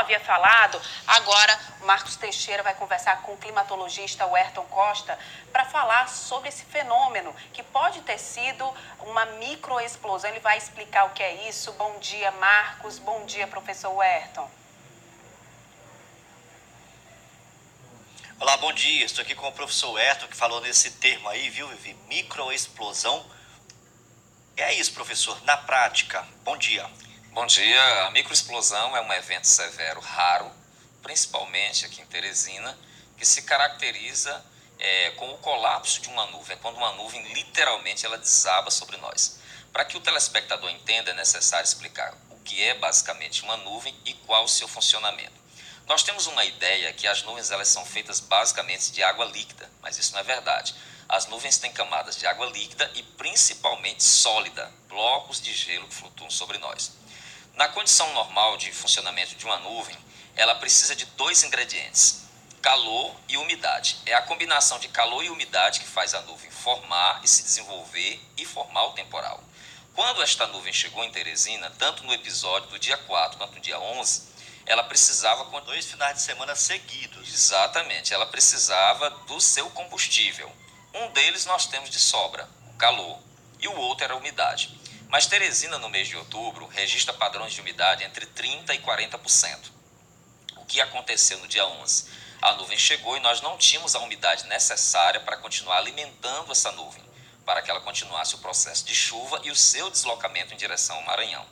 havia falado, agora o Marcos Teixeira vai conversar com o climatologista Werton Costa para falar sobre esse fenômeno, que pode ter sido uma microexplosão. Ele vai explicar o que é isso. Bom dia, Marcos. Bom dia, professor Werton. Olá, bom dia. Estou aqui com o professor Werton, que falou nesse termo aí, viu, Vivi? Microexplosão. É isso, professor, na prática. Bom dia. Bom dia. A microexplosão é um evento severo raro, principalmente aqui em Teresina, que se caracteriza com o colapso de uma nuvem. É quando uma nuvem literalmente ela desaba sobre nós. Para que o telespectador entenda, é necessário explicar o que é basicamente uma nuvem e qual o seu funcionamento. Nós temos uma ideia que as nuvens elas são feitas basicamente de água líquida, mas isso não é verdade. As nuvens têm camadas de água líquida e principalmente sólida, blocos de gelo que flutuam sobre nós. Na condição normal de funcionamento de uma nuvem, ela precisa de dois ingredientes, calor e umidade. É a combinação de calor e umidade que faz a nuvem formar e se desenvolver e formar o temporal. Quando esta nuvem chegou em Teresina, tanto no episódio do dia 4 quanto no dia 11, ela precisava com 2 finais de semana seguidos. Exatamente, ela precisava do seu combustível. Um deles nós temos de sobra, o calor, e o outro era a umidade. Mas Teresina, no mês de outubro, registra padrões de umidade entre 30% e 40%. O que aconteceu no dia 11? A nuvem chegou e nós não tínhamos a umidade necessária para continuar alimentando essa nuvem, para que ela continuasse o processo de chuva e o seu deslocamento em direção ao Maranhão.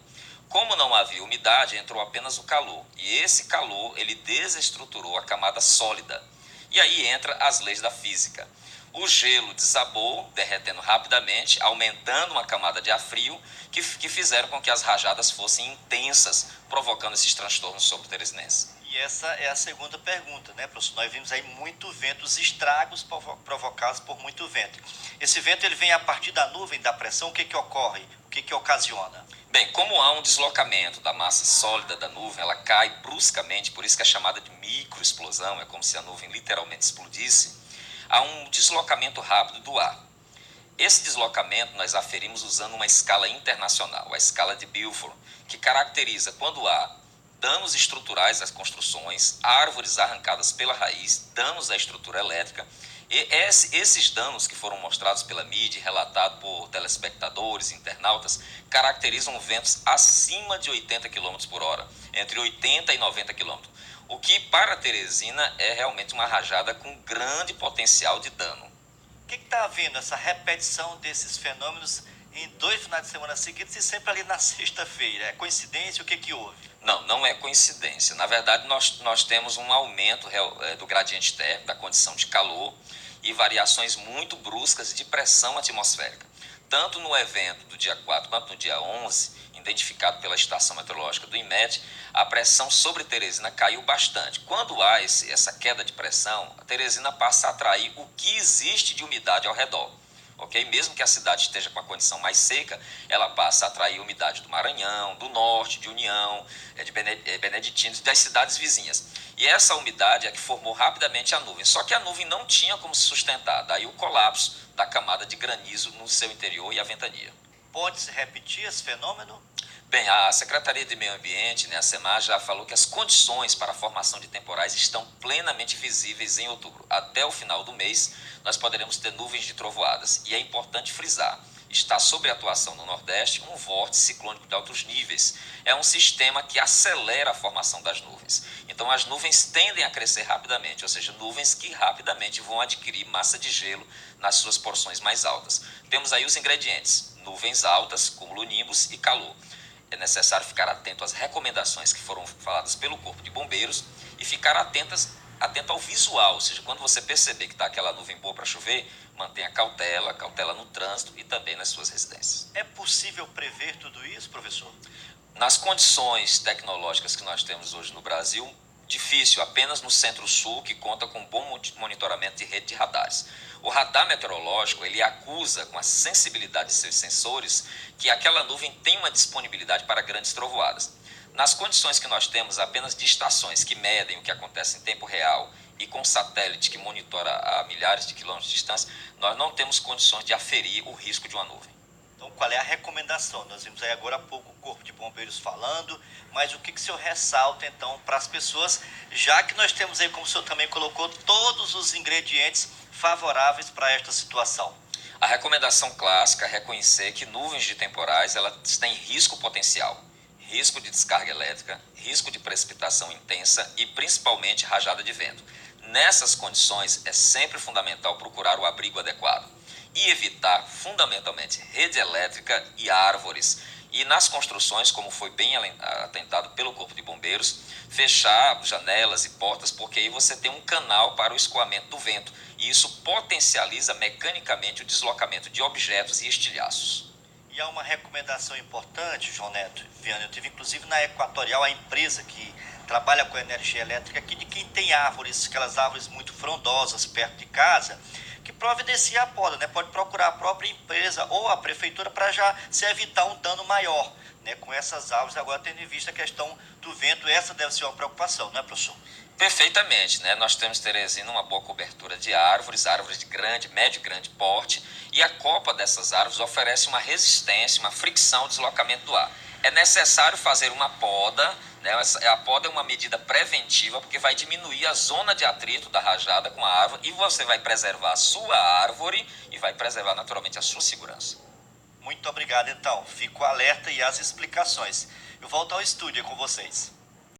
Como não havia umidade, entrou apenas o calor, e esse calor ele desestruturou a camada sólida. E aí entra as leis da física. O gelo desabou, derretendo rapidamente, aumentando uma camada de ar frio, que fizeram com que as rajadas fossem intensas, provocando esses transtornos sobre o teresinense. E essa é a segunda pergunta, né, professor? Nós vimos aí muito vento, os estragos provocados por muito vento. Esse vento ele vem a partir da nuvem, da pressão, o que ocorre? O que ocasiona? Bem, como há um deslocamento da massa sólida da nuvem, ela cai bruscamente, por isso que é chamada de microexplosão, é como se a nuvem literalmente explodisse, há um deslocamento rápido do ar. Esse deslocamento nós aferimos usando uma escala internacional, a escala de Beaufort, que caracteriza quando há danos estruturais às construções, árvores arrancadas pela raiz, danos à estrutura elétrica. E esses danos que foram mostrados pela mídia, relatados por telespectadores, internautas, caracterizam ventos acima de 80 km por hora, entre 80 e 90 km. O que para Teresina é realmente uma rajada com grande potencial de dano. O que está havendo essa repetição desses fenômenos em 2 finais de semana seguidos e sempre ali na sexta-feira? É coincidência? O que houve? Não é coincidência. Na verdade, nós temos um aumento do gradiente térmico, da condição de calor e variações muito bruscas de pressão atmosférica. Tanto no evento do dia 4 quanto no dia 11, identificado pela estação meteorológica do IMET, a pressão sobre Teresina caiu bastante. Quando há essa queda de pressão, a Teresina passa a atrair o que existe de umidade ao redor. Okay? Mesmo que a cidade esteja com a condição mais seca, ela passa a atrair umidade do Maranhão, do Norte, de União, de Beneditinos, das cidades vizinhas. E essa umidade é que formou rapidamente a nuvem. Só que a nuvem não tinha como se sustentar. Daí o colapso da camada de granizo no seu interior e a ventania. Pode se repetir esse fenômeno? Bem, a Secretaria de Meio Ambiente, né, a SEMAR, já falou que as condições para a formação de temporais estão plenamente visíveis em outubro. Até o final do mês, nós poderemos ter nuvens de trovoadas. E é importante frisar, está sob atuação no Nordeste um vórtice ciclônico de altos níveis. É um sistema que acelera a formação das nuvens. Então, as nuvens tendem a crescer rapidamente, ou seja, nuvens que rapidamente vão adquirir massa de gelo nas suas porções mais altas. Temos aí os ingredientes, nuvens altas, cumulonimbus e calor. É necessário ficar atento às recomendações que foram faladas pelo Corpo de Bombeiros e ficar atento ao visual, ou seja, quando você perceber que está aquela nuvem boa para chover, mantenha cautela no trânsito e também nas suas residências. É possível prever tudo isso, professor? Nas condições tecnológicas que nós temos hoje no Brasil, difícil, apenas no Centro-Sul, que conta com bom monitoramento de rede de radares. O radar meteorológico, ele acusa com a sensibilidade de seus sensores que aquela nuvem tem uma disponibilidade para grandes trovoadas. Nas condições que nós temos apenas de estações que medem o que acontece em tempo real e com satélite que monitora a milhares de quilômetros de distância, nós não temos condições de aferir o risco de uma nuvem. Então, qual é a recomendação? Nós vimos aí agora há pouco o Corpo de Bombeiros falando, mas o que o senhor ressalta então para as pessoas, já que nós temos aí, como o senhor também colocou, todos os ingredientes favoráveis para esta situação? A recomendação clássica é reconhecer que nuvens de temporais elas têm risco potencial, risco de descarga elétrica, risco de precipitação intensa e principalmente rajada de vento. Nessas condições é sempre fundamental procurar o abrigo adequado e evitar fundamentalmente rede elétrica e árvores. E nas construções, como foi bem atentado pelo Corpo de Bombeiros, fechar janelas e portas, porque aí você tem um canal para o escoamento do vento. E isso potencializa mecanicamente o deslocamento de objetos e estilhaços. E há uma recomendação importante, João Neto, Viana, eu tive inclusive na Equatorial, a empresa que trabalha com energia elétrica aqui, de quem tem árvores, aquelas árvores muito frondosas perto de casa, que providencia a poda, né? Pode procurar a própria empresa ou a prefeitura para já se evitar um dano maior, né? Com essas árvores, agora tendo em vista a questão do vento, essa deve ser uma preocupação, não é, professor? Perfeitamente, né? Nós temos em Teresina uma boa cobertura de árvores, árvores de grande, médio e grande porte, e a copa dessas árvores oferece uma resistência, uma fricção ao deslocamento do ar. É necessário fazer uma poda, né? A poda é uma medida preventiva, porque vai diminuir a zona de atrito da rajada com a árvore e você vai preservar a sua árvore e vai preservar naturalmente a sua segurança. Muito obrigado, então. Fico alerta e as explicações. Eu volto ao estúdio com vocês.